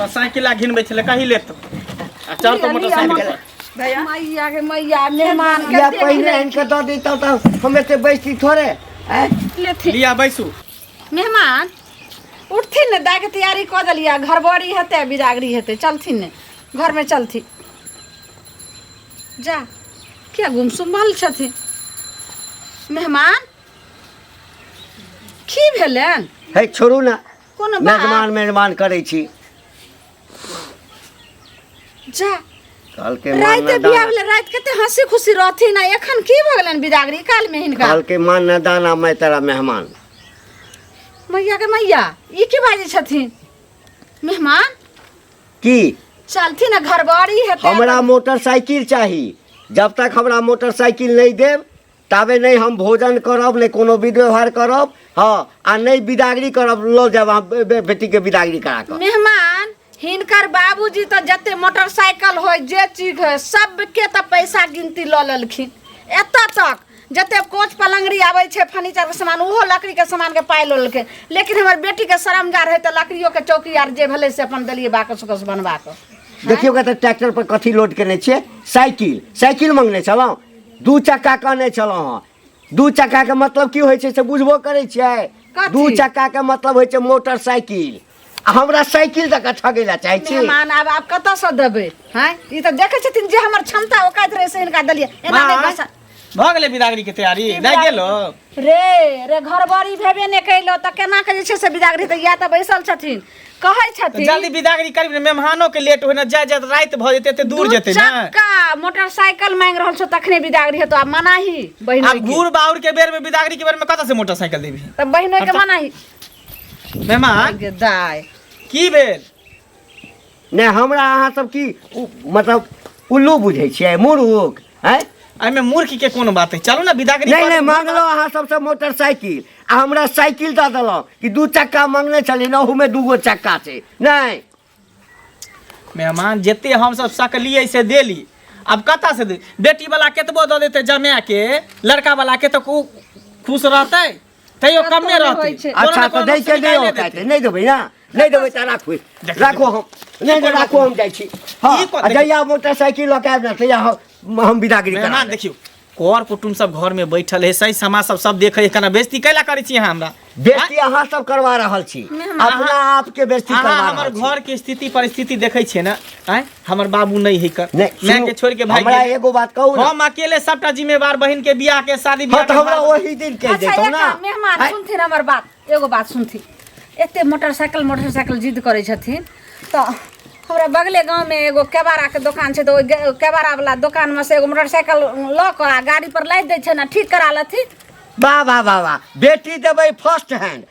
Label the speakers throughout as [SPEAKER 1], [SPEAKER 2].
[SPEAKER 1] Motorcycle घिनबै छले कहि लेत चल तो मोटरसाइकिल
[SPEAKER 2] भैया मैया के मैया मेहमान
[SPEAKER 3] या पहले इनके दे देता तो हमें से बैठती थोड़े
[SPEAKER 1] लिया बैसू
[SPEAKER 2] मेहमान उठथिन ने दाय के तैयारी कर दलिया घर बड़ी हेते बिदागरी हेते चलथिन ने घर में चलथी जा क्या गुमसुम भल छथिन मेहमान की भेलन
[SPEAKER 3] है छोड़ू ना
[SPEAKER 2] कोनो
[SPEAKER 3] मेहमान करे छी
[SPEAKER 2] जा
[SPEAKER 3] कल के
[SPEAKER 2] रात बियाह वाला रात कते हंसी खुशी रहथी ना एखन की भगलन बिदागरी काल में हिनका
[SPEAKER 3] कल के मान न दाना मैं तेरा मेहमान
[SPEAKER 2] मैया के मैया ई की बाजे छथिन मेहमान
[SPEAKER 3] की
[SPEAKER 2] चलथी ना घर बड़ी हेते
[SPEAKER 3] हमरा मोटरसाइकिल चाहिए जब तक हमरा मोटरसाइकिल नहीं देव ताबे नहीं हम भोजन करब नहीं कोनो विध व्यवहार करब हाँ आ नहीं बिदागरी करब लो जब बेटी के बिदागरी करा कर
[SPEAKER 2] मेहमान हिनकर बाबूजी तो जते मोटरसाइकिल हो जे चीज है सबके तो पैसा गिनती ल लेलखिन एतऽ तक जते कोच पलंगड़ी आवे छे फर्नीचर के सामान ओहो लकड़ी के सामान के पाइ ल लेलखिन लेकिन हमर बेटी के शर्मजार है तो लकड़ियों के चौकी आर जे भले से अपन दलिए बाकस उकस बनवा के
[SPEAKER 3] देखियो के ट्रैक्टर पर कथी लोड केने छे साइकिल मांगने चलो दू चक्का कहने चलो हाँ दू चक्का के मतलब की होय छे से बुझबो करे छियै दू चक्का के मतलब होय छे मोटरसाइकिल हमरा साइकिल तक ठगेला चाहे छी
[SPEAKER 2] मेहमान अब कत से देबे हैं ई त देखे छथिन जे हमर क्षमता ओकात रहे से इनका दलिए एना नहीं पैसा
[SPEAKER 1] भ गेले बिदागरी के तैयारी नहीं गेलो
[SPEAKER 2] रे घर बाड़ी भेबे ने कैलो त केना के जे छे से बिदागरी त या त बैसल छथिन कहै छथिन
[SPEAKER 1] जल्दी बिदागरी करी मेहमानों के लेट होय ना जाय रात भ जेते त दूर जेते ना
[SPEAKER 2] चक्का मोटरसाइकिल मांग रहल छ तखने बिदागरी हेतो अब मनाही बहिन
[SPEAKER 1] अब घूर बाउर के बेर में बिदागरी के बेर में कत से मोटरसाइकिल देबी
[SPEAKER 2] त बहिनो के मनाही
[SPEAKER 1] मेहमान
[SPEAKER 2] के दाय
[SPEAKER 1] की भेल
[SPEAKER 3] ने हमरा अहाँ सब की मतलब उल्लू बुझै छियै मूर्ख हैं
[SPEAKER 1] एमे मूर्ख के कोन बात है चलो ना बिदागरी
[SPEAKER 3] नहीं मांगलो अहाँ सबसे मोटरसाइकिल आ हमरा साइकिल दे देलो कि दू चक्का मांगने छली ना में दूगो चक्का छै नहीं
[SPEAKER 1] मेहमान जेते हम सब सकलिए से देली अब कता से दे बेटी वाला केतबो द देते जमे के लड़का वाला के तो खुश रहते तैयो कम में रहते
[SPEAKER 3] अच्छा तो दै के दियो कहते नहीं देबै ना नहीं देबै त राखो हम नहीं राखो हम जाइ छी हां जइया मोटरसाइकिल लकाब ना तैया हम बिदागरी करा
[SPEAKER 1] मेहमान देखियो कर कुटुम सब घर में बैठल है सही समाज सब देखे केना बेइज्जती कैला करै छी अहाँ हमरा
[SPEAKER 3] बेइज्जती अहाँ सब करवा रहल छी अपना आप के बेइज्जती करवा
[SPEAKER 1] हमर घर के स्थिति परिस्थिति देखै छै ना हमर बाबू नहीं है कर
[SPEAKER 3] मैं
[SPEAKER 1] के छोड़ के भाई
[SPEAKER 3] हमरा एगो बात कहू
[SPEAKER 1] हम अकेले सबटा जिम्मेवार बहिन के बियाह के शादी
[SPEAKER 3] बियाह त हमरा ओही दिन कह देतौ ना
[SPEAKER 2] मेहमान सुनथिन हमर बात एगो बात सुनथिन एते मोटरसाइकिल जिद करै छथिन त हमरा बगले गांव में एगो केबारा के दुकान छै तो केबारा वाला दुकान में से एगो मोटरसाइकिल ल के आ गाड़ी पर लाद दै छै ना ठीक करा लथि
[SPEAKER 3] वाह बेटी देबै फर्स्ट हैंड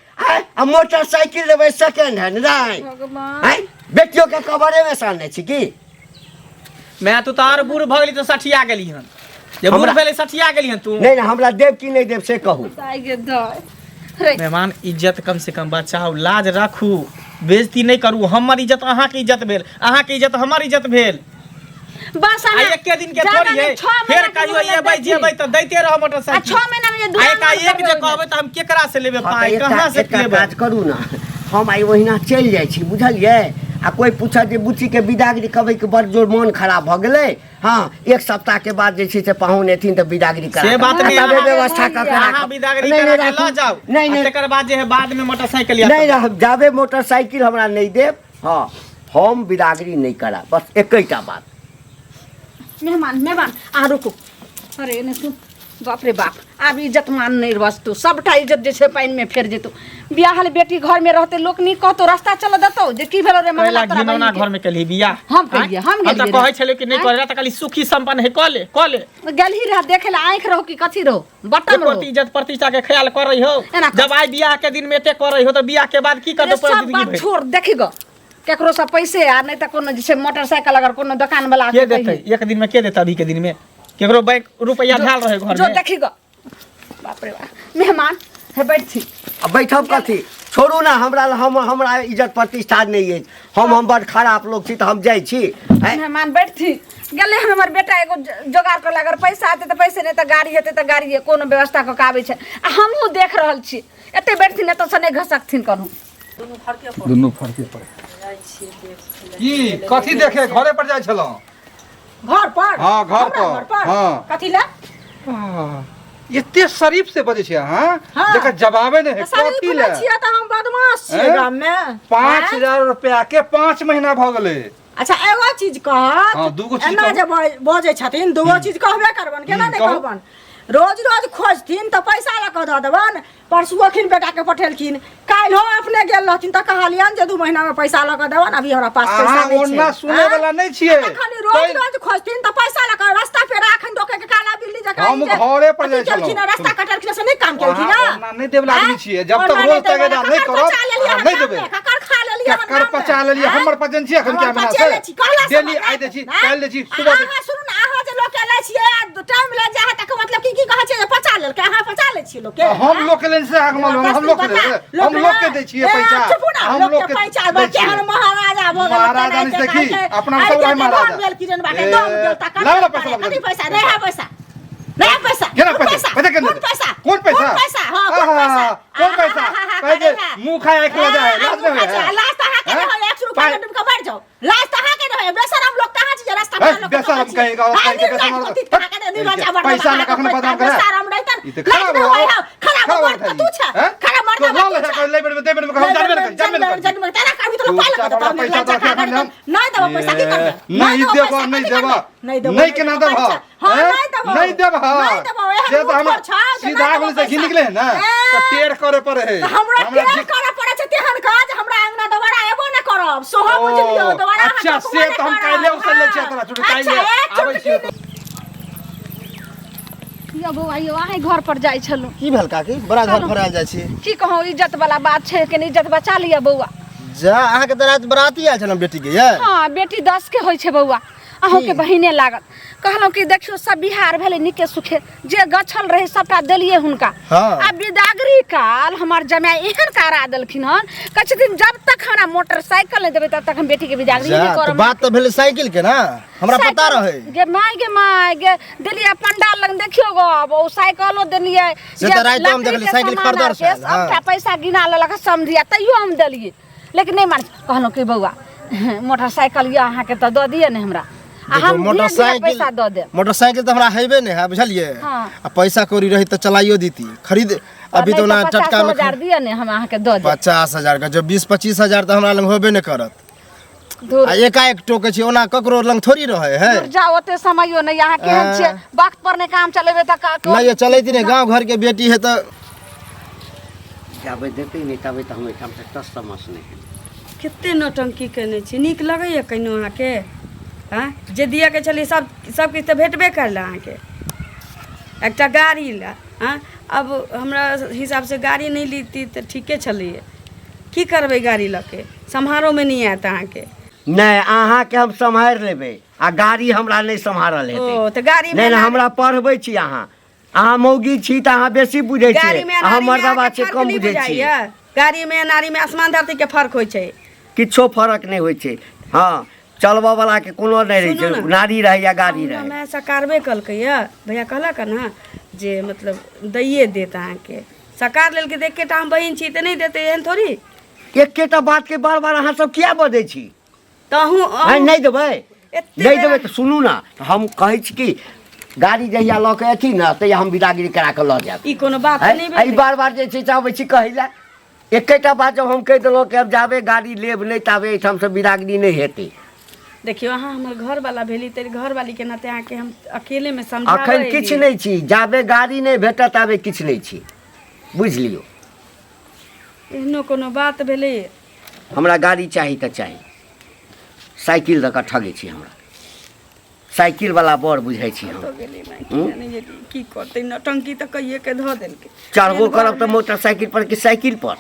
[SPEAKER 3] आ मोटरसाइकिल देबै सेकंड हैंड नहीं बेटियों के कबरे में सानने छी की
[SPEAKER 1] मैं तो तार बूढ़ भ गेली तो सठिया गेली हन जे बूढ़ भेले सठिया गेली हन तू
[SPEAKER 3] नहीं हमरा देव की नहीं देव से कहू
[SPEAKER 1] मेहमान इज्जत कम से कम बचाओ लाज रखू बेइज्जती नहीं करू हमर इज्जत अहाँ के इज्जत भेल अहाँ के इज्जत हमर इज्जत भेल
[SPEAKER 2] बस
[SPEAKER 1] एक के दिन के थोड़ी है फिर कहियो एबै जेबै त दैते रह मोटरसाइकिल
[SPEAKER 2] 6 महीना में दुआ
[SPEAKER 1] एक जे कहबै त हम केकरा से लेबे पाई कहां से लेबे
[SPEAKER 3] काज करू ना हम आई ओहिना चल जाय छी बुझलिए आ कोई पूछा जे बुच्ची के बिदागरी कहबै के बड़ जोर मन खराब भ गेलै हां एक सप्ताह के बाद जे छै से पाहुन एथिन त बिदागरी करा
[SPEAKER 1] से बात नहीं
[SPEAKER 3] तबे व्यवस्था क के
[SPEAKER 1] अहाँ बिदागरी करा के ल जाओ नहीं तकर बाद जे है बाद में मोटरसाइकिल या
[SPEAKER 3] नहीं जाबे मोटरसाइकिल हमरा नहीं देब हां हम बिदागरी नहीं करा बस एकैटा बात
[SPEAKER 2] मेहमान आ रुको अरे ने सुन बाप रे बाप अब इज्जत मान नहीं वस्तु सबटा इज्जत जे छै पानी में फेर जेतो बियाहल बेटी घर में रहते लोक नी कहतो रास्ता चल देतो जे की भेलो रे
[SPEAKER 1] महिला तोरा घिनौना घर में कली बियाह
[SPEAKER 2] हम कहिए हम
[SPEAKER 1] त कहै छले कि नहीं करे त खाली सुखी संपन्न है कले
[SPEAKER 2] गलही रह देखे ला आंख रहो कि कथी रहो बटन रहो
[SPEAKER 1] इज्जत प्रतिष्ठा के ख्याल कर रही हो जब आई बियाह के दिन में एते कर रही हो त बियाह के बाद की कर दो पूरा जिंदगी भर
[SPEAKER 2] छोड़ देखी गो केकरो से पैसे आ नहीं त कोनो जैसे मोटरसाइकिल अगर कोनो दुकान वाला
[SPEAKER 1] के देते एक दिन में के देता अभी के दिन में केकरो बैंक रुपया ढाल रहे घर में
[SPEAKER 2] जो देखी गो बाप रे बाप मेहमान है बैठी
[SPEAKER 3] अब बैठब कथी छोड़ू ना हमरा इज्जत प्रतिष्ठा नहीं है हम बड़ खराब लोग छी त हम जाय छी
[SPEAKER 2] मेहमान बैठी गेले हमर बेटा एगो जोगाड़ कर अगर पैसा आते त पैसे नहीं त गाड़ी हेते त गाड़ी कोनो व्यवस्था क आबै छै आ हमहु देख रहल छी एते बैठथिन त सने घसकथिन करू
[SPEAKER 4] दुनू फरके पड़े की कथी देखे घरे पर जाय छलौ?
[SPEAKER 2] घर पर
[SPEAKER 4] हाँ, घर
[SPEAKER 2] हमरा
[SPEAKER 4] पर। हाँ।
[SPEAKER 2] कथी ला
[SPEAKER 4] एते शरीफ से बजे छियै हां?
[SPEAKER 2] हाँ।
[SPEAKER 4] जेकर जवाबे नहीं है
[SPEAKER 2] शरीफ
[SPEAKER 4] कथी
[SPEAKER 2] बोलै
[SPEAKER 4] ले?
[SPEAKER 2] छियै त हम बदमाश छियै
[SPEAKER 4] हैं?
[SPEAKER 2] गाम में
[SPEAKER 4] 5000 रुपया के 5 महीना भ गेलै।
[SPEAKER 2] अच्छा एगो चीज कहत
[SPEAKER 4] हाँ, दूगो चीज
[SPEAKER 2] एना
[SPEAKER 4] कहू।
[SPEAKER 2] जे बजै छथिन दूगो चीज कहबे करबन केना नहीं
[SPEAKER 4] कहू।
[SPEAKER 2] कहबन रोज रोज खोजथिन तो पैसा ला के दऽ देबन परसू अखिन बेटा के पठेलखिन काल्हि हो अपने गेल रहथिन त कहलियन जे 2 महीना में पैसा ला के देबन अभी हमरा पास पैसा
[SPEAKER 4] अहाँ
[SPEAKER 2] नहीं छै
[SPEAKER 4] ओना सुने
[SPEAKER 2] हैं?
[SPEAKER 4] वाला नहीं छियै।
[SPEAKER 2] अखन रोज रोज खोजथिन त पैसा ला के रास्ता पे राखन दोके के काला बिल्ली जकाँ
[SPEAKER 4] हम घरे पर जाइ छलहुँ।
[SPEAKER 2] केलखिन रास्ता कटलखिन से नहीं काम केलखिन
[SPEAKER 4] अहाँ ओना नहीं देबला आदमी छियै। जब तक रोज तगेदार नहीं करब अहाँ नहीं देबै।
[SPEAKER 2] ककर खा लेलियै
[SPEAKER 4] ककर पचा लेलियै हमर पचन छियै एखन क्या बिना से डेली आइ दै छी काल्हि दै छी सुबह दै छी।
[SPEAKER 2] अहाँ सुनू ना अहाँ जे लोक के लै छियै टाइम ले जा है तक मतलब की कहै छै जे पचा लेल के अहाँ पचा लै छियै लोक के
[SPEAKER 4] हम लोग के लेन से आग मालूम हम लोग के देबै। हम लोग के दै छियै पैसा।
[SPEAKER 2] हम लोग के पैसा
[SPEAKER 4] दै
[SPEAKER 2] के हर
[SPEAKER 4] छियै।
[SPEAKER 2] महाराजा भऽ गेल
[SPEAKER 4] महाराजा नहीं देखी अपना सब रहे महाराजा।
[SPEAKER 2] गेल किरण बाटे दम गेल तक
[SPEAKER 4] लाओ पैसा लग
[SPEAKER 2] कथी पैसा नहीं है पैसा नहीं पैसा
[SPEAKER 4] केना पैसा पैसा केना
[SPEAKER 2] कौन पैसा
[SPEAKER 4] कौन पैसा
[SPEAKER 2] कौन पैसा हां कौन पैसा
[SPEAKER 4] कौन पैसा कहे जे मुंह खाए के वजह है लाज नहीं है।
[SPEAKER 2] लास्ट कहाँ के रहो 100 रुपया में डूब के मर जाओ लास्ट कहाँ के रहो बेशरम लोग कहाँ छी रास्ता में लोग
[SPEAKER 4] बेशरम कहेगा और कहे के बेशरम पैसा ले कखनो बदनाम करे
[SPEAKER 2] बेशरम रहतन
[SPEAKER 4] ई त खराब हो
[SPEAKER 2] खराब मर तू छ खराब मर
[SPEAKER 4] तो ला ले ले बेर दे बेर हम जानबे नहीं
[SPEAKER 2] तेरा कभी तो पाल कर
[SPEAKER 4] पैसा तो
[SPEAKER 2] नहीं देबो पैसा की करबे
[SPEAKER 4] नहीं देबो नहीं देबो नहीं केना देबो
[SPEAKER 2] हां नहीं देबो
[SPEAKER 4] नहीं देबो
[SPEAKER 2] नहीं देबो
[SPEAKER 4] से तो हम सीधा बोले से घी निकले है ना तो टेढ़ करे पड़े है
[SPEAKER 2] हमरा टेढ़ करे पड़े छै तेहन काज हमरा अंगना दोबारा एबो न करब सोहो बुझलियो दोबारा
[SPEAKER 4] अच्छा से तो हम काल्हे उसे ले छियै तोरा छोड़ काल्हे आबै छियै
[SPEAKER 2] यो बौआ यो आही घर पर जाय छलु
[SPEAKER 5] की भेल काकी बड़ा घर पर आयल जाइ छी
[SPEAKER 2] की कहूं इज्जत वाला बात छै कि इज्जत बचा लिया बौआ
[SPEAKER 5] जा अहाँ के रात बराती आयल छलहुँ बेटी के ये
[SPEAKER 2] हां बेटी 10 के होय छै बौआ अहों के बहिने लागत कहलौ कि देखियो सब बिहार भेले निके सुखे जे गछल रहे सबटा देलिए हुनका
[SPEAKER 5] हाँ।
[SPEAKER 2] आ बिदागरी काल हमर जमाई एहन करा देलखिन हन कहै दिन जब तक हमरा मोटरसाइकिल नहीं देबे तब तक हम बेटी के बिदागरी
[SPEAKER 5] जा,
[SPEAKER 2] नहीं
[SPEAKER 5] तो
[SPEAKER 2] करब
[SPEAKER 5] बात तो भेले साइकिल के ना हमरा पता रहे
[SPEAKER 2] गे माय गे देलिए पंडाल लग देखियो गो अब ओ साइकिलो देलिए
[SPEAKER 5] से तो रात हम देखलिए साइकिल खरीदर से
[SPEAKER 2] सबटा पैसा गिना लेलक समझिया तइयो हम देलिए लेकिन नहीं मान कहलौ कि बौआ मोटरसाइकिल ये अहाँ के तो द दिए ने हमरा आ हम पैसा द दे
[SPEAKER 5] मोटरसाइकिल तो हमरा हेबे नहीं है बुझलिए
[SPEAKER 2] हाँ।
[SPEAKER 5] आ पैसा कौड़ी रही तो चलाइयो दीती खरीद अभी तो ना टटका में
[SPEAKER 2] 50,000 दिए ने हम अहाँ के द दे
[SPEAKER 5] 50,000 का जो 20-25 हजार तो हमरा लंग होबे नहीं करत
[SPEAKER 2] दूर
[SPEAKER 5] आ एकाएक टोके छी ओना ककरो लंग थोड़ी रहे है
[SPEAKER 2] दूर जाओ ओते समयो नहीं यहाँ केहन छै वक्त पर ने काम चलेबे त
[SPEAKER 5] नहीं ये चलैती नहीं गांव घर के बेटी है तो
[SPEAKER 3] जाबे देते नहीं तबे तो हम एठाम से टस समस नहीं
[SPEAKER 6] कते नौटंकी केने छी नीक लगैए कहिनो अहाँके हाँ जे दिए के छली सब किछु तऽ भेटबे करल अहाँके एकटा गाड़ी ला हाँ अब हमरा हिसाब से गाड़ी नहीं लीती तऽ ठीके छलिए की करबै गाड़ी लऽ के सम्हारोमे नहीं आयत अहाँके
[SPEAKER 3] नहीं अहाँ के हम सम्हार लेबे आ गाड़ी हमरा नहीं सम्हारल हेतै
[SPEAKER 6] ओ तऽ गाड़ी
[SPEAKER 3] नहीं नहीं हमरा पढ़बै छी अहाँ मौगी छी तऽ अहाँ बेसी बुझै छी
[SPEAKER 6] गाड़ी में
[SPEAKER 3] अहाँ मर्दबा से कम बुझै छी
[SPEAKER 6] गाड़ी में नारी में आसमान धरती के फर्क होइ छै
[SPEAKER 3] किछो फर्क नहीं होइ छै हाँ चलबऽ वाला के कोनो नहीं रहे
[SPEAKER 6] सुनू
[SPEAKER 3] छै
[SPEAKER 6] ना।
[SPEAKER 3] नारी रहे या गाड़ी रहे
[SPEAKER 6] मैं सकारबे कलकै भैया कहलक ना जे मतलब दैये देत अहाँके सकार लेल के देख के हम बहिन छी तऽ नहीं देते एहन थोड़ी
[SPEAKER 3] एकेटा बात के बार बार अहाँ सब किया बजै छी
[SPEAKER 6] तहूँ
[SPEAKER 3] नहीं देबै
[SPEAKER 6] एते
[SPEAKER 3] नहीं देबै तऽ सुनू ना हम कहै छी कि गाड़ी जहिया लऽ के अथी ना तहिया हम विदागिरी करा के लऽ जायब
[SPEAKER 6] ई कोनो बात नहीं
[SPEAKER 3] एहि बार बार जे छै चाहबै छी कहै लए एकेटा बात जब हम कहि देलहुँ कि अब जाबे गाड़ी लेब नहीं ताबे एहिठाम से विदागिरी नहीं हेतै
[SPEAKER 6] देखियो अहाँ हमर घर वाला भेली तेरे घर वाली के नाते अहाँके हम अकेले में समझाबै
[SPEAKER 3] अखन किछु नहीं छी जाबे गाड़ी नहीं भेटत ताबे किछु नहीं छी बुझ लियौ
[SPEAKER 6] एहनो कोनो बात भेलै
[SPEAKER 3] हमरा गाड़ी चाही तऽ चाही साइकिल दऽ कऽ ठगै छी हमरा साइकिल वाला बड़ बुझै छी हम
[SPEAKER 6] तो गेली मैं नहीं गेली की करतै नौटंकी तऽ कहिए के धऽ देलकै
[SPEAKER 3] चढ़बो करब तऽ मोटरसाइकिल पर कि साइकिल पर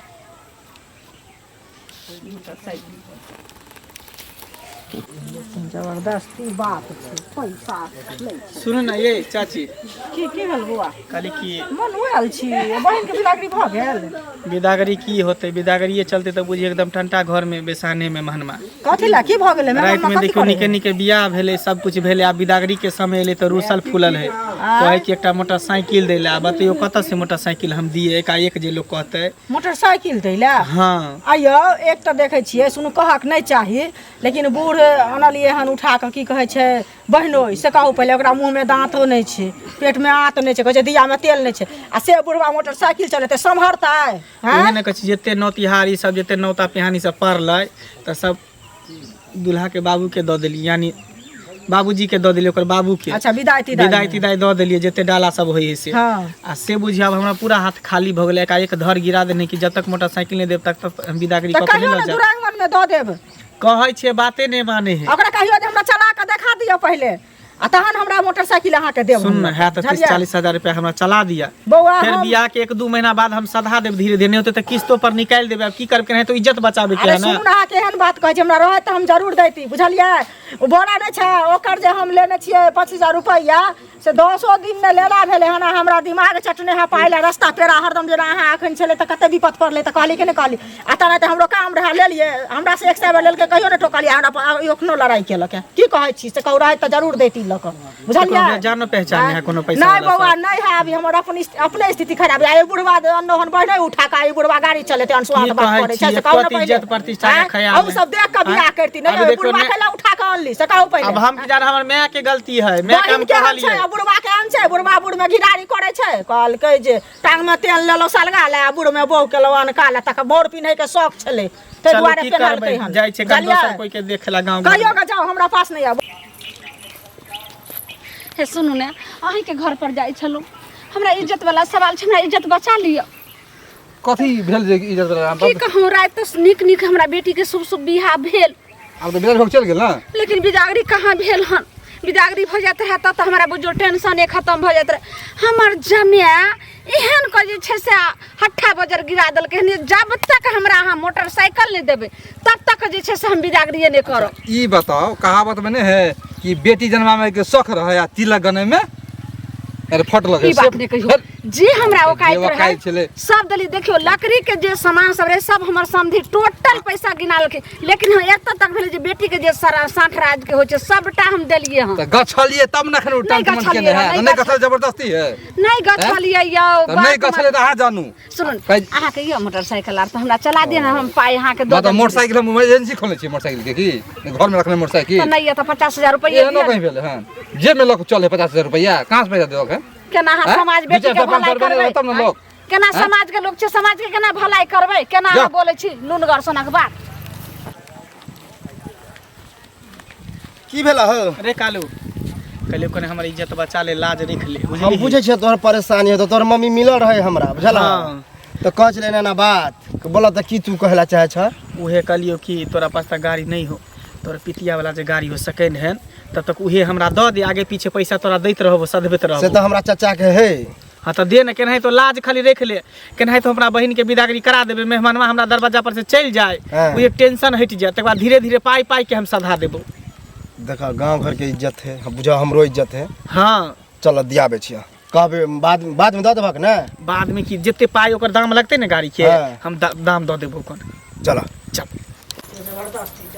[SPEAKER 2] जबरदस्ती बात छै पैसा लै छै
[SPEAKER 1] सुनू ना ये चाची,
[SPEAKER 2] की भेल बौआ
[SPEAKER 1] कहली कि
[SPEAKER 2] मन आयल छी बहिन के बिदागरी भऽ गेल
[SPEAKER 1] विदागरी की होते, विदागरिये चलते तो बुझिए एकदम ठंडा घर में बेसाने में महनमा।
[SPEAKER 2] कथी ला की भऽ गेलै
[SPEAKER 1] रात में देखियो निके निके बियाह भेले, सब कुछ भेले, आब विदागरी के समय एले तो रूसल फूलल है। कहे कि एकटा मोटरसाइकिल दै ला, बताइयो कतऽ से मोटरसाइकिल हम दिए, एकाएक जे लोग कहते।
[SPEAKER 2] मोटरसाइकिल दै ला?
[SPEAKER 1] हाँ
[SPEAKER 2] आइयो एक तो देखे छियै, सुनू कहक नहीं चाही, लेकिन बूढ़ अनलिए हन उठा के की कहे छै बहनोई से कहू पहले, ओकरा मुंह में दांतो नहीं छै, पेट में आंत नहीं छै, कहे छै दिया में तेल नहीं छै, आ से बुढ़वा मोटरसाइकिल चलेते संभरतै?
[SPEAKER 1] उहे ने कहै छी जते नौतिहारी सब जते नौता पिहानी सब पढ़लै त सब दूल्हा के बाबू के दऽ देली, यानी बाबूजी के दऽ देली, ओकर बाबू के।
[SPEAKER 2] अच्छा विदाई
[SPEAKER 1] तिदाई दऽ देलिए जते डाला सब होइए से।
[SPEAKER 2] हाँ।
[SPEAKER 1] आ से बुझिया अब हमरा पूरा हाथ खाली भ गेलै, एकाएक धर गिरा देने कि जब तक मोटरसाइकिल नहीं देब तक हम विदागरी
[SPEAKER 2] तो
[SPEAKER 1] कऽ के
[SPEAKER 2] कहियो
[SPEAKER 1] नहीं
[SPEAKER 2] ना
[SPEAKER 1] लऽ जाब।
[SPEAKER 2] दुरांगमन में दऽ देब,
[SPEAKER 1] कहै छै बाते नहीं माने है।
[SPEAKER 2] ओकरा कहियो जे हमरा चला के देखा दियो पहले, आ तहन हमरा मोटरसाइकिल अहाँ के देब।
[SPEAKER 1] सुन ना, है तो 30-40 हजार रुपया हमरा चला दिया,
[SPEAKER 2] बौआ
[SPEAKER 1] फिर बियाह के 1-2 महीना बाद हम सधा देब धीरे धीरे, नहीं होते तो किस्तों पर निकाल देब। अब की करब के नहीं तो इज्जत बचाबे के है ना।
[SPEAKER 2] सुनू ना केहन बात कहै छै, हमरा रहै त हम जरूर दैती, बुझलियै? ओ बोरा नहि छै ओकर जे हम लेने छियै 25,000 रुपैया, से 10 दिन में लेला भेलै हन, हमरा दिमाग चटने है पाइला रास्ता पेरा हरदम जेना अहाँ अखन छलै त कते विपत पड़लै त कहली कि नहीं कहली, आ तना त हमरो काम रहा ले लिए, हमरा से 100 लेल के कहियो ने ठोकली, हमरा एखनो लड़ाई केलक है। की कहै छी से कहू रहै त जरूर दैती लक, बुझलियै?
[SPEAKER 1] जानो पहचान है कोनो पैसा
[SPEAKER 2] नहीं
[SPEAKER 1] वाला
[SPEAKER 2] बौआ
[SPEAKER 1] सब।
[SPEAKER 2] नहीं है, अभी हमर अपने स्थिति खराब है। आई बुढ़वा अनहन बहने उठा के आई बुढ़वा गाड़ी चलेते अनसुआत
[SPEAKER 1] की
[SPEAKER 2] बात
[SPEAKER 1] कहै
[SPEAKER 2] करे
[SPEAKER 1] छियै,
[SPEAKER 2] छै से कहू ना
[SPEAKER 1] कथी
[SPEAKER 2] पहले।
[SPEAKER 1] इज्जत प्रतिष्ठा के ख्याल
[SPEAKER 2] हम
[SPEAKER 1] है?
[SPEAKER 2] सब देख के बियाह करती
[SPEAKER 1] अब
[SPEAKER 2] नहीं,
[SPEAKER 1] देखो
[SPEAKER 2] बुढ़वा
[SPEAKER 1] ने-
[SPEAKER 2] केला उठा के अनली से कहू पहले।
[SPEAKER 1] अब हम की जान, हमर माय के गलती है, मैं
[SPEAKER 2] बहिन
[SPEAKER 1] काम
[SPEAKER 2] के हम
[SPEAKER 1] कहलिए।
[SPEAKER 2] छै, बुढ़वा के हम छै, बुढ़वा बुढ़ में घिरारी करे छै, कहल के जे टांग में तेल लेलो सलगा ले, बुढ़ में बहू के लवन काले तक बोर पिन्हे के शौक छले, ते
[SPEAKER 1] चलो
[SPEAKER 2] दुआरे
[SPEAKER 1] की
[SPEAKER 2] पेनालकै
[SPEAKER 1] करबै,
[SPEAKER 2] हन।
[SPEAKER 1] जाइ छै कल दोसर कोई के देखेला गांव घर
[SPEAKER 2] कहियो
[SPEAKER 1] में।
[SPEAKER 2] के जाओ, हमरा पास नहीं आबो।
[SPEAKER 7] हे सुनू ने, अहीं के घर पर जाइ छलू, हमरा इज्जत वाला सवाल छै, हमरा इज्जत बचा लियो।
[SPEAKER 4] कथी भेल जे इज्जत वाला?
[SPEAKER 7] की कहूँ, रात तो नीक नीक हमरा बेटी के शुभ शुभ बियाह भेल,
[SPEAKER 4] अब तो बिदाई भऽ चल गेल ना।
[SPEAKER 7] लेकिन बिदागरी कहाँ भेल हन। बिदागरी भऽ जात रहे तब हमरा बुझो टेंशन खत्म भऽ जात रहे। हमर जमिया एहन को जे छै से हट्ठा बजर गिरा देलकै हन, जब तक हमरा अहाँ मोटरसाइकिल नहीं देबै तब तक जे छै से हम बिदागरिये नहीं करब।
[SPEAKER 4] ई बताओ, कहावत में नहीं है कि बेटी जन्मा में के शौक रहे या तिलक गने में अरे फट लगे।
[SPEAKER 7] ई बात नहीं कहियो, जे हमरा ओकाइत
[SPEAKER 4] वकाइत छलै।
[SPEAKER 7] रहे सब दली देखियो, लकड़ी के जे सामान सब रहे सब हमर समधी टोटल पैसा गिनालकै, लेकिन हम एत तक भेलै जे बेटी के जे सारा 60 राज के होइ छै सबटा हम देलिए हम।
[SPEAKER 4] तो गछलिए तब न खन उठा
[SPEAKER 7] नहीं
[SPEAKER 4] मन के
[SPEAKER 7] गछलिए,
[SPEAKER 4] है,
[SPEAKER 7] नहीं
[SPEAKER 4] नहीं गछल जबरदस्ती है।
[SPEAKER 7] नहीं गछलिए यौ,
[SPEAKER 4] तो नहीं गछले तो अहाँ जानू।
[SPEAKER 7] सुन
[SPEAKER 4] कहि-
[SPEAKER 7] अहाँ के यो मोटरसाइकिल आर तो हमरा चला दिए ना, हम पाई अहाँ के दो
[SPEAKER 4] मतलब मोटरसाइकिल हम इमरजेंसी खोले छी, मोटरसाइकिल के की घर में रखने मोटरसाइकिल
[SPEAKER 7] तो नहीं है तो 50,000
[SPEAKER 4] ये
[SPEAKER 7] रुपया
[SPEAKER 4] न कहीं भेले हां, जे में लोग चले 50,000 रुपया कहां से पैसा देओ के?
[SPEAKER 7] केना अहाँ
[SPEAKER 4] हैं?
[SPEAKER 7] समाज बेटी के
[SPEAKER 4] 200-500
[SPEAKER 7] भलाई
[SPEAKER 4] रुपया
[SPEAKER 7] करबै
[SPEAKER 4] तब न लोग।
[SPEAKER 7] केना
[SPEAKER 4] हैं?
[SPEAKER 7] समाज के लोग छै, समाज के केना भलाई करबै, केना
[SPEAKER 4] जा।
[SPEAKER 7] अहाँ बोलै छी लुनगर सोनक बात।
[SPEAKER 5] की भेला हो?
[SPEAKER 1] अरे कालू कहलियो कने हमर इज्जत बचा ले, लाज रख ले,
[SPEAKER 5] हम
[SPEAKER 1] बुझली?
[SPEAKER 5] बुझे छियै तोहर परेशानी है, तो तोहर मम्मी मिलल रहे हमरा, बुझला?
[SPEAKER 1] हाँ।
[SPEAKER 5] तो कह चले ना बात, बोला तो की तू कहला चाहे छ?
[SPEAKER 1] उहे कहलियो कि तोरा पास तक गाड़ी नहीं हो, तोरा पितिया वाला जे गाड़ी हो सेकेंड हैंड, तब तक उहे हमरा दऽ दे, आगे पीछे पैसा तोरा दैत रहबो, सधबैत
[SPEAKER 5] से
[SPEAKER 1] रहबो।
[SPEAKER 5] तो हमरा चाचा के है।
[SPEAKER 1] हाँ तो दे न, केनाहे तो लाज खाली रख ले, केनाहे तो हमरा बहिन के विदागरी करा देबे, मेहमानवा हमरा दरवाजा पर से चल जाए,
[SPEAKER 5] हाँ।
[SPEAKER 1] उहे टेंशन हट जाए, तकर बाद धीरे धीरे पाई पाई के हम सधा देबो।
[SPEAKER 5] देखा गांव घर के इज्जत है, बुझा हमरो इज्जत है।
[SPEAKER 1] हाँ
[SPEAKER 5] चल दियाबे छियै, कहबे बाद में दऽ देबक ने।
[SPEAKER 1] बाद में की जते पाई ओकर दाम लगते ने गाड़ी के,
[SPEAKER 5] हाँ।
[SPEAKER 1] हम दाम दऽ देबो कोन।
[SPEAKER 5] चल
[SPEAKER 1] चल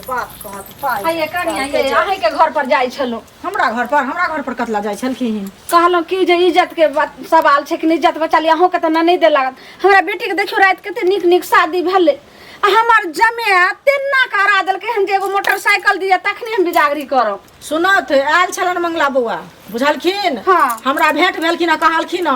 [SPEAKER 7] आइए कनिया ये अहीं के घर पर जाइ छलू,
[SPEAKER 2] हमरा घर पर कतला जाइ छलखिन।
[SPEAKER 7] कहलहुँ कि जे इज्जत के सवाल छै कि इज्जत बचा लिया, अहूँ के तऽ नहीं दे लागत। हमरा बेटी के देखियो रात कते नीक नीक शादी भेलै, आ हमर जमे तेना करा देलकै हन जे एगो मोटरसाइकिल दिया तखने हम बिदागरी करब।
[SPEAKER 2] सुनत आयल छलन मंगला बौआ, बुझलखिन?
[SPEAKER 7] हाँ।
[SPEAKER 2] हमरा भेंट भेलखिन आ कहलखिन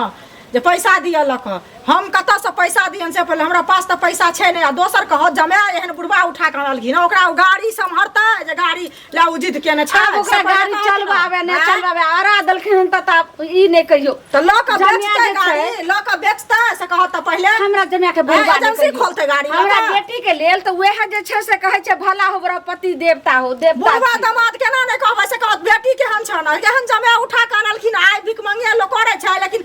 [SPEAKER 2] जे पैसा दियलक, हम कतऽ से पैसा दियन से पहले हमरा पास तो पैसा छै नहीं, आ दोसर कह जमे एहन बुढ़वा उठा के आनलखिन, ओकरा गाड़ी सम्हरतै जे गाड़ी ला उ जिद केने छै।
[SPEAKER 7] आब ओकरा गाड़ी चलबावे ने चलबावे आरा देलखिन हन त ई नहीं कहियो
[SPEAKER 2] तो लोक
[SPEAKER 7] जमिया
[SPEAKER 2] बेचतै
[SPEAKER 7] जे छै,
[SPEAKER 2] गाड़ी, लोक बेचतै से कहत त पहले
[SPEAKER 7] हमरा जमिया के बुढ़वा नहीं
[SPEAKER 2] एजेंसी
[SPEAKER 7] कहियो।
[SPEAKER 2] खोलतै गाड़ी
[SPEAKER 7] हमरा
[SPEAKER 2] लगा।
[SPEAKER 7] बेटी के लेल तो वह जे छै से कहै छै भला हो बड़ा पति देवता हो, देवता
[SPEAKER 2] बुढ़वा
[SPEAKER 7] छी।
[SPEAKER 2] दामाद केना नहीं कहबै से कहत बेटी केहन छन, केहन जमे उठा के आनलखिन। आइ भिख मंगिया लोग करे छै, लेकिन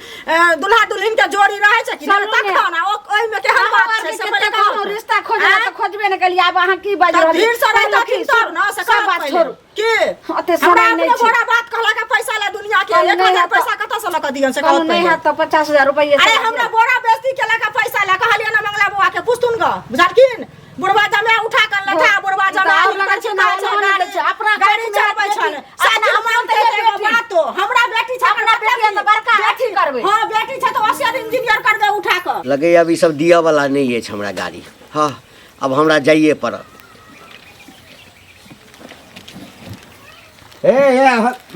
[SPEAKER 2] दुल्हा दुल्हन के जोड़ी रहे छै कि
[SPEAKER 7] चलू ने।
[SPEAKER 2] तखन ओइ में केहन बात छै से पहले
[SPEAKER 7] कहूँ रिश्ता खोजला तो खोजबे न कलिए। अब अहाँ की बाजि
[SPEAKER 2] तब
[SPEAKER 7] रहलियै?
[SPEAKER 2] भीड़ से रहै तखन तब
[SPEAKER 8] ना
[SPEAKER 2] सब बात छोड़ू।
[SPEAKER 8] के
[SPEAKER 2] अते
[SPEAKER 8] हमरा
[SPEAKER 2] समय
[SPEAKER 8] अपने
[SPEAKER 2] नहीं छै
[SPEAKER 8] बड़ा बात कहला का पैसा ले दुनिया के
[SPEAKER 2] कल
[SPEAKER 8] 1000
[SPEAKER 2] नहीं है
[SPEAKER 8] पैसा कत से लक दियन से
[SPEAKER 2] कल
[SPEAKER 8] कहत
[SPEAKER 2] नहीं है तो 50,000 रुपये
[SPEAKER 8] अरे हमरा बड़ा बेइज्जती केला का पैसा ले कहलिए ना मंगला बुआ के पुस्तुन का बुझलकिन बुढ़वा जमे उठा कर लठा बुढ़वा जमे
[SPEAKER 2] और लगे छै ना, लगे छै, अपना
[SPEAKER 8] गाड़ी चलाबै छै साथ हम एगो बात तो हमरा बेटी छै
[SPEAKER 2] अपना बेटी तो बड़का अथी करबै
[SPEAKER 8] हां बेटी छै तो होशियार इंजीनियर कर दे उठा कर
[SPEAKER 3] लगे अब ई सब दिया वाला नहीं है हमरा गाड़ी हाँ अब हमरा जाइए पड़त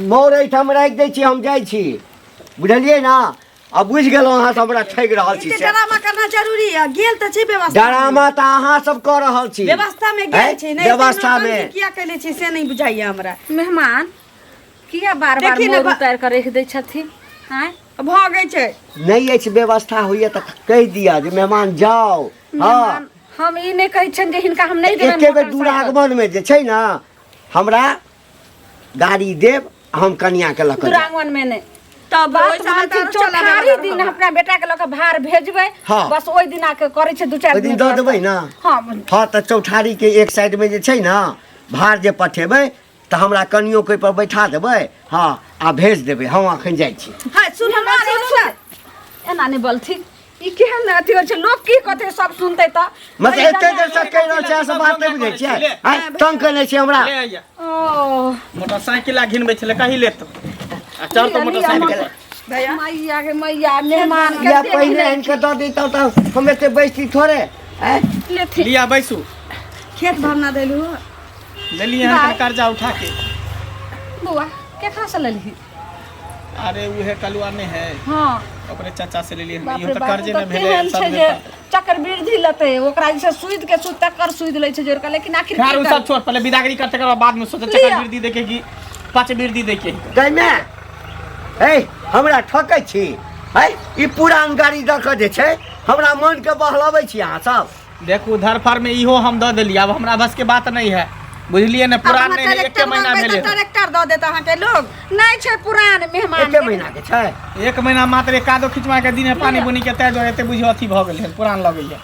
[SPEAKER 3] मोर एहिठाम राखि दै छी हम जाइ छी बुझलियै ना अब बुझि गेलहुँ अहाँ सब हमरा ठगि रहल छी से
[SPEAKER 6] ड्रामा करना जरूरी है गेल त छै व्यवस्था
[SPEAKER 3] ड्रामा तऽ अहाँ सब कऽ रहल छी
[SPEAKER 6] व्यवस्था में गेल छै नहीं
[SPEAKER 3] व्यवस्था में
[SPEAKER 6] किया कहले छी से नहीं बुझाइए हमरा
[SPEAKER 2] मेहमान किया बार बार
[SPEAKER 6] देखी ने
[SPEAKER 2] मोर उतार कर रख दै छथिन हैं
[SPEAKER 6] भागै छै
[SPEAKER 3] नहीं अछि व्यवस्था होइए तऽ कहि दिया जे मेहमान जाओ हाँ
[SPEAKER 2] मेहमान हम ई नहीं कहै छन जे हिनका हम नहीं देबे
[SPEAKER 3] एके बेर दुरागमन में जे छै ना हमरा गाड़ी देब हम कन्या के लऽ कऽ जायब।
[SPEAKER 2] दुरागमन में नहीं तब बात मानती चौठारी दिन अपना बेटा के लक भार भेजबै
[SPEAKER 3] हाँ।
[SPEAKER 2] बस ओइ दिन आके करै छै 2-4
[SPEAKER 3] ओहि दिन दऽ देबै ना
[SPEAKER 2] हां
[SPEAKER 3] हाँ तऽ चौठारी के एक साइड में जे छै ना भार जे पठेबै तऽ हमरा कनियो कोइ पर बैठा देबै हाँ आ भेज देबै हम अखन जाइ छी
[SPEAKER 6] हां सुन हमरा सुन
[SPEAKER 2] एना नहीं बोलथि ई केहन अथी होइ छै लोग की कहते सब सुनते त
[SPEAKER 3] मतलब एते देर से कहि रहल छै से बात नहीं बुझै छियै आइ तंग केने छै हमरा
[SPEAKER 1] ले आइया
[SPEAKER 2] ओ
[SPEAKER 1] मोटरसाइकिल घिनबै छलै कहि लेत आ चढ़ तो मोटरसाइकिल
[SPEAKER 6] भैया
[SPEAKER 2] मैया के मैया मेहमान के
[SPEAKER 3] या पहिने इनके दऽ दैतौ तऽ हम एते बैसती थोड़े
[SPEAKER 2] लेथि
[SPEAKER 1] लिया बैसू
[SPEAKER 6] खेत भरना देलू
[SPEAKER 1] लेलिए हन कर्जा उठा के
[SPEAKER 2] बुआ केकरा से लेलही
[SPEAKER 1] अरे उहे कलुआ में है
[SPEAKER 2] हां
[SPEAKER 1] ओकरे चाचा से लेलिए
[SPEAKER 2] बाप
[SPEAKER 1] इहो
[SPEAKER 2] रे
[SPEAKER 1] तऽ
[SPEAKER 2] बाप
[SPEAKER 1] कर्जे
[SPEAKER 2] तो
[SPEAKER 1] में भेलै
[SPEAKER 2] केहन
[SPEAKER 1] सब
[SPEAKER 2] छै जे चक्रवृद्धि लते ओकरा जैसे सूद के सूद तकर सूद लै छै जोर के लेकिन आखिर
[SPEAKER 1] खैर
[SPEAKER 2] की
[SPEAKER 1] उ सब छोड़ पहले विदागरी करते के बाद में सोचे
[SPEAKER 2] लिया।
[SPEAKER 1] चक्रवृद्धि देखे कि पाँच वृद्धि देखे
[SPEAKER 3] कहिने हे हमरा ठकै छी है ई पुरान गाड़ी दऽ कऽ जे छै हमरा मन के बहलाबै छी अहाँ सब
[SPEAKER 1] देखू धरफर में इहो हम दऽ देलिए अब हमरा बस के बात नहीं है बुझलिए ना पुरान नहीं है एक महीना भेले
[SPEAKER 6] ट्रैक्टर दऽ देता अहाँ के लोग
[SPEAKER 2] नहीं छै पुरान मेहमान
[SPEAKER 3] एके महीना के छै
[SPEAKER 1] एक महीना मात्र एकादो खिचवा के दिन है पानी बुनी के तय जो एते बुझियो अथी भऽ गेल है पुरान लगै है